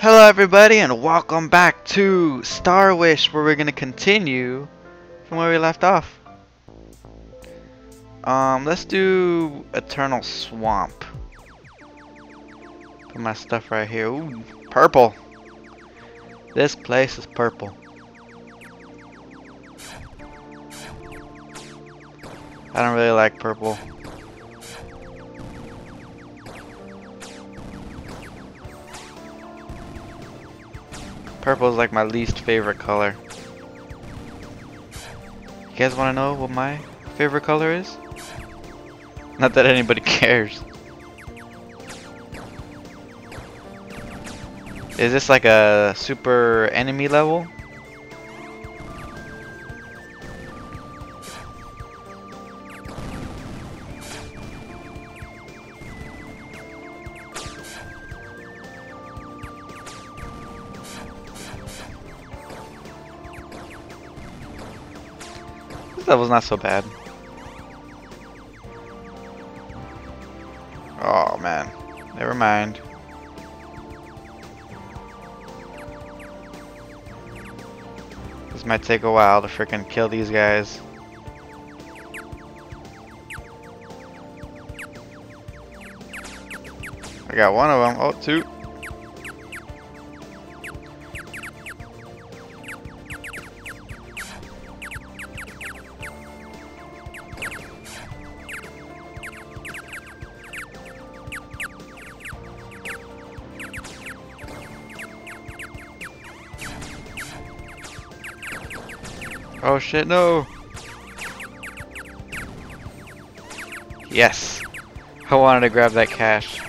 Hello everybody and welcome back to Starwish, where we're gonna continue from where we left off. Let's do Eternal Swamp. Put my stuff right here. Ooh, purple. This place is purple. I don't really like purple. Purple is like my least favorite color. You guys want to know what my favorite color is? Not that anybody cares. Is this like a super enemy level? This level's not so bad. Oh man, never mind. This might take a while to frickin' kill these guys. I got one of them. Oh, two. Oh shit, no! Yes! I wanted to grab that cash.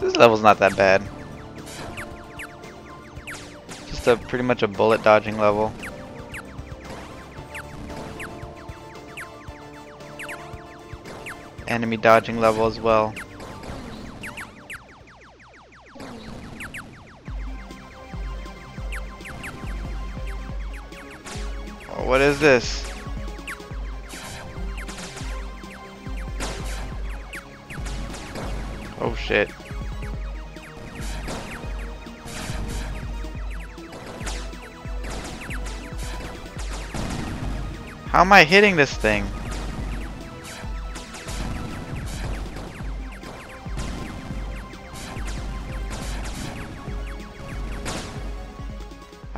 This level's not that bad. Just pretty much a bullet dodging level. Enemy dodging level as well. Oh, what is this? Oh shit. How am I hitting this thing?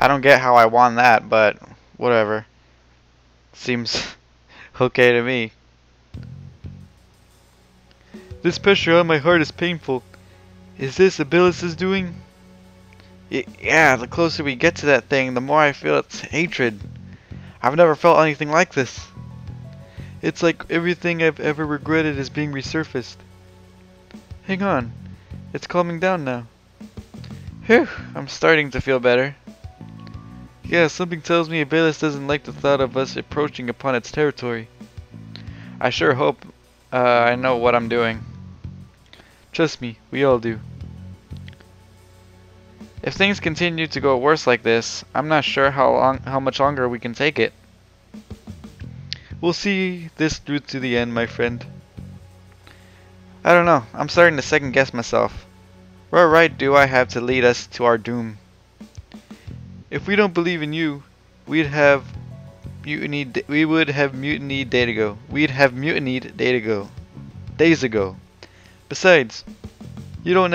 I don't get how I won that, but whatever. Seems okay to me. This pressure on my heart is painful. Is this Iblis' doing? Yeah, the closer we get to that thing, the more I feel its hatred. I've never felt anything like this. It's like everything I've ever regretted is being resurfaced. Hang on. It's calming down now. Phew, I'm starting to feel better. Yeah, something tells me Iblis doesn't like the thought of us approaching upon its territory. I sure hope I know what I'm doing. Trust me, we all do. If things continue to go worse like this, I'm not sure how much longer we can take it. We'll see this through to the end, my friend. I don't know, I'm starting to second guess myself. What right do I have to lead us to our doom? If we don't believe in you, we would have mutinied days ago. Besides, you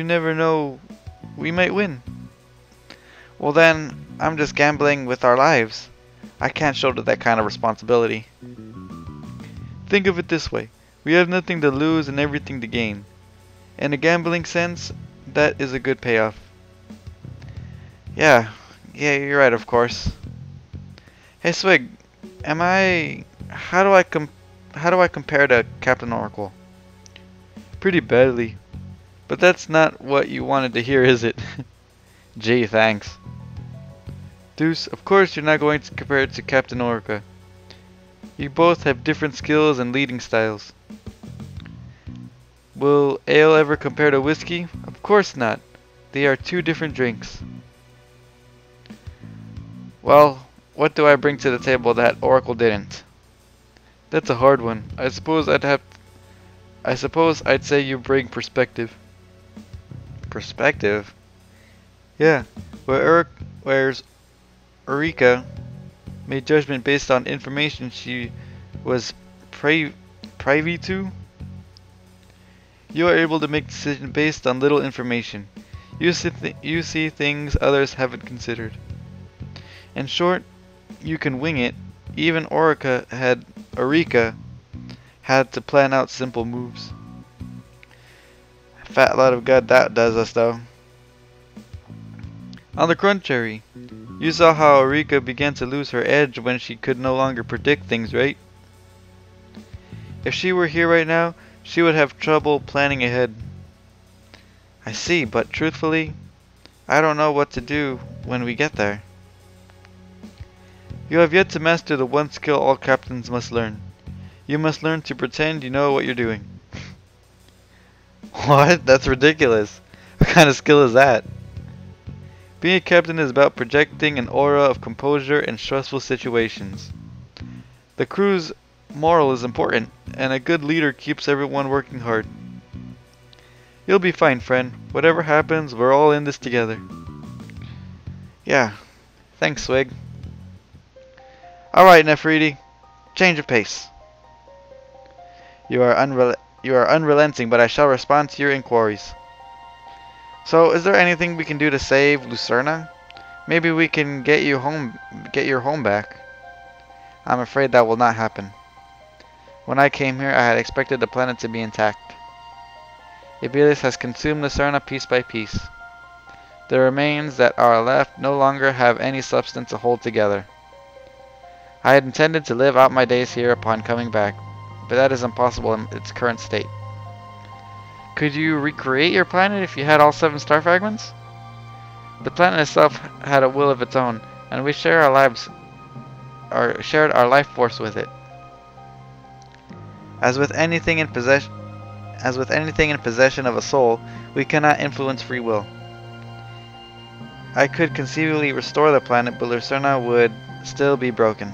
never know, we might win. Well then, I'm just gambling with our lives. I can't shoulder that kind of responsibility. Think of it this way. We have nothing to lose and everything to gain. In a gambling sense, that is a good payoff. Yeah, you're right, of course. Hey Swig, how do I compare to Captain Oracle? Pretty badly. But that's not what you wanted to hear, is it? Gee, thanks. Deuce, of course you're not going to compare it to Captain Orca. You both have different skills and leading styles. Will ale ever compare to whiskey? Of course not. They are two different drinks. Well, what do I bring to the table that Oracle didn't? That's a hard one. I suppose I'd say you bring perspective. Perspective? Yeah. Whereas Eureka made judgment based on information she was privy to. You are able to make decisions based on little information. You see things others haven't considered. In short, you can wing it. Even Eureka had to plan out simple moves. Fat lot of good that does us though. On the contrary, you saw how Eureka began to lose her edge when she could no longer predict things, right? If she were here right now, she would have trouble planning ahead. I see, but truthfully, I don't know what to do when we get there. You have yet to master the one skill all captains must learn. You must learn to pretend you know what you're doing. What? That's ridiculous. What kind of skill is that? Being a captain is about projecting an aura of composure in stressful situations. The crew's morale is important, and a good leader keeps everyone working hard. You'll be fine, friend. Whatever happens, we're all in this together. Yeah. Thanks, Swig. Alright, Nefertiti. Change of pace. You are unrelenting, but I shall respond to your inquiries. So, is there anything we can do to save Lucerna? Maybe we can get your home back. I'm afraid that will not happen. When I came here, I had expected the planet to be intact. Iblis has consumed Lucerna piece by piece. The remains that are left no longer have any substance to hold together. I had intended to live out my days here upon coming back, but that is impossible in its current state. Could you recreate your planet if you had all 7 star fragments? The planet itself had a will of its own, and we shared our life force with it. As with anything in possession of a soul, we cannot influence free will. I could conceivably restore the planet, but Lucerna would still be broken.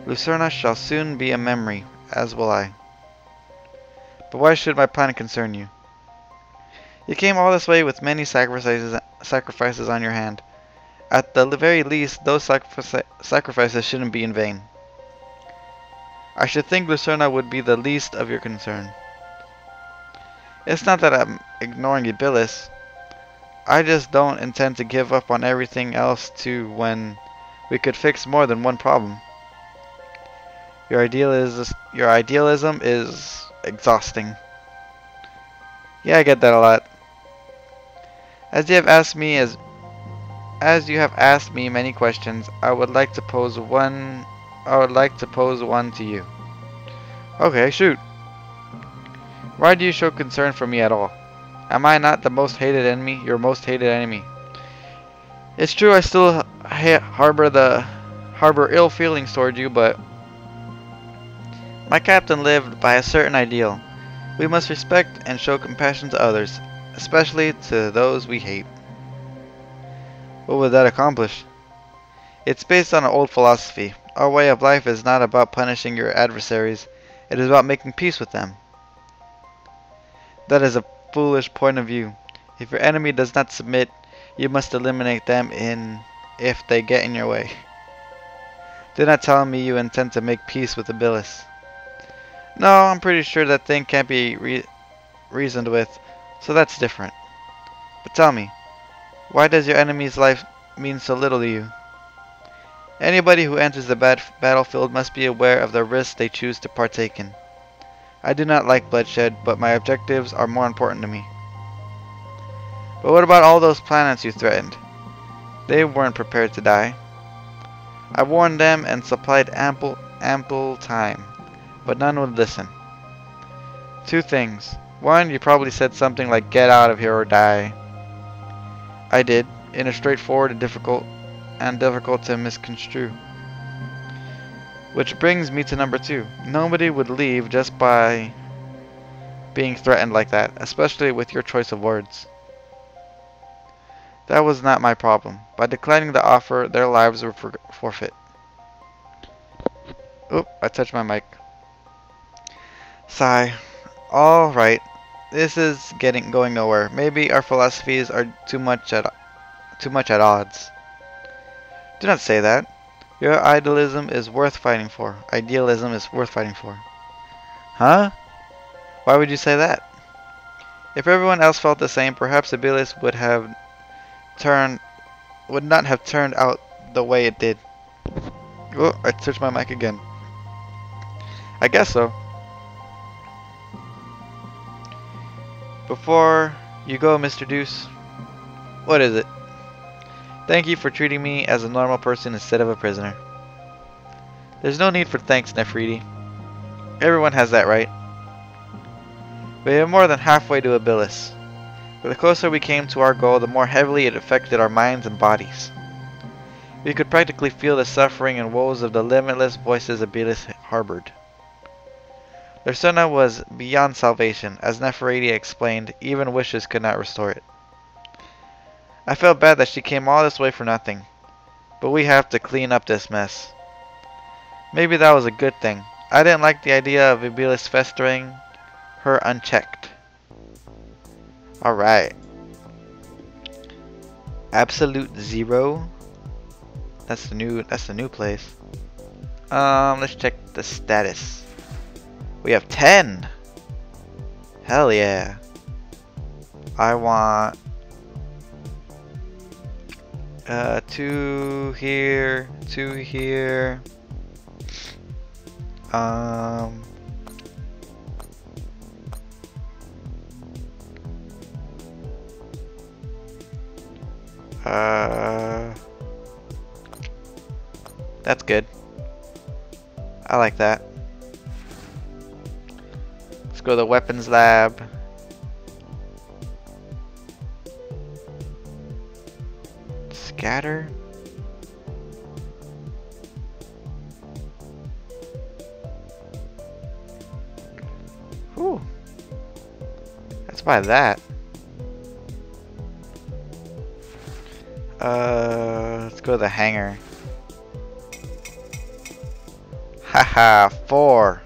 Lucerna shall soon be a memory, as will I. But why should my planet concern you? You came all this way with many sacrifices on your hand. At the very least, those sacrifices shouldn't be in vain. I should think Lucerna would be the least of your concern. It's not that I'm ignoring Iblis. I just don't intend to give up on everything else too when we could fix more than one problem. Your idealism is exhausting. Yeah, I get that a lot. As you have asked me many questions, I would like to pose one to you. Okay, shoot. Why do you show concern for me at all? Am I not the most hated enemy, your most hated enemy? It's true I still harbor ill feelings toward you, but my captain lived by a certain ideal. We must respect and show compassion to others, especially to those we hate. What would that accomplish? It's based on an old philosophy. Our way of life is not about punishing your adversaries, it is about making peace with them. That is a foolish point of view. If your enemy does not submit, you must eliminate them if they get in your way. Do not tell me you intend to make peace with Iblis. No, I'm pretty sure that thing can't be reasoned with, so that's different. But tell me, why does your enemy's life mean so little to you? Anybody who enters the battlefield must be aware of the risks they choose to partake in. I do not like bloodshed, but my objectives are more important to me. But what about all those planets you threatened? They weren't prepared to die. I warned them and supplied ample time, but none would listen. 2 things. 1, you probably said something like get out of here or die. I did, in a straightforward and difficult to misconstrue. Which brings me to number 2. Nobody would leave just by being threatened like that, especially with your choice of words. That was not my problem. By declining the offer, their lives were forfeit. Oop, I touched my mic. Sigh. Alright. This is going nowhere. Maybe our philosophies are too much at odds. Do not say that. Your idealism is worth fighting for. Idealism is worth fighting for. Huh? Why would you say that? If everyone else felt the same, perhaps Iblis would not have turned out the way it did. Oh, I touched my mic again. I guess so. Before you go, Mr. Deuce, what is it? Thank you for treating me as a normal person instead of a prisoner. There's no need for thanks, Nefertiti. Everyone has that right. We are more than halfway to Iblis. But the closer we came to our goal, the more heavily it affected our minds and bodies. We could practically feel the suffering and woes of the limitless voices Iblis harbored. Their Sunnah was beyond salvation. As Nefertiti explained, even wishes could not restore it. I felt bad that she came all this way for nothing. But we have to clean up this mess. Maybe that was a good thing. I didn't like the idea of Iblis festering her unchecked. Alright. Absolute Zero. That's the new place. Let's check the status. We have 10. Hell yeah. I want 2 here, 2 here. That's good. I like that. Let's go to the weapons lab. Scatter. Ooh. Let's buy that. Let's go to the hangar. Haha, 4.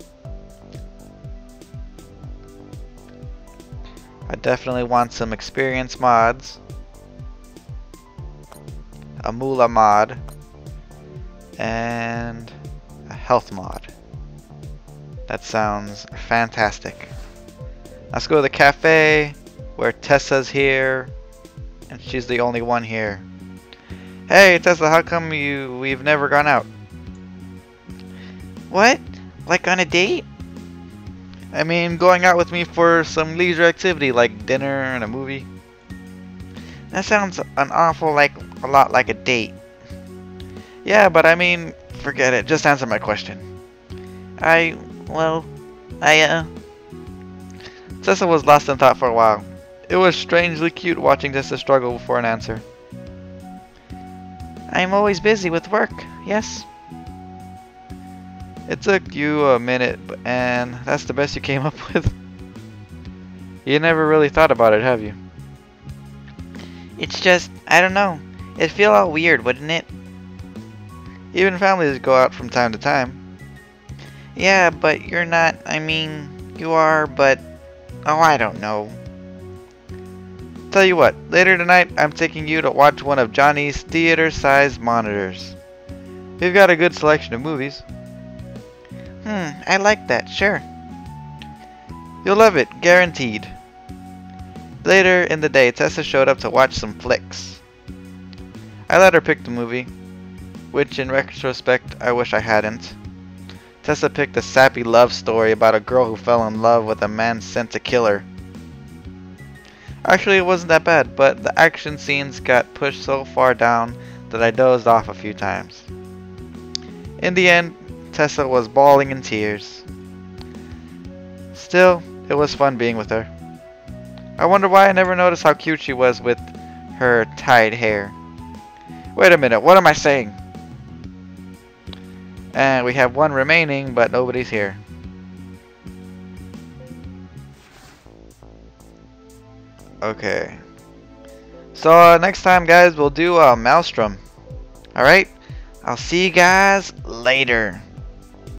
I definitely want some experience mods. A Moolah mod. And a health mod. That sounds fantastic. Let's go to the cafe where Tessa's here. And she's the only one here. Hey Tessa, how come we've never gone out? What? Like on a date? I mean, going out with me for some leisure activity like dinner and a movie. That sounds a lot like a date. Yeah, but I mean, forget it. Just answer my question. Tessa was lost in thought for a while. It was strangely cute watching Tessa struggle for an answer. I'm always busy with work, yes? It took you a minute, and that's the best you came up with? You never really thought about it, have you? It's just, I don't know. It'd feel all weird, wouldn't it? Even families go out from time to time. Yeah, but you're not, I mean, you are, but... Oh, I don't know. Tell you what, later tonight I'm taking you to watch one of Johnny's theater-sized monitors. We've got a good selection of movies. I like that, sure. You'll love it, guaranteed. Later in the day, Tessa showed up to watch some flicks. I let her pick the movie, which in retrospect I wish I hadn't. Tessa picked a sappy love story about a girl who fell in love with a man sent to kill her. Actually, it wasn't that bad, but the action scenes got pushed so far down that I dozed off a few times. In the end, Tessa was bawling in tears. Still, it was fun being with her. I wonder why I never noticed how cute she was with her tied hair. Wait a minute, what am I saying? And we have one remaining, but nobody's here. Okay. So next time, guys, we'll do a Maelstrom. Alright? I'll see you guys later.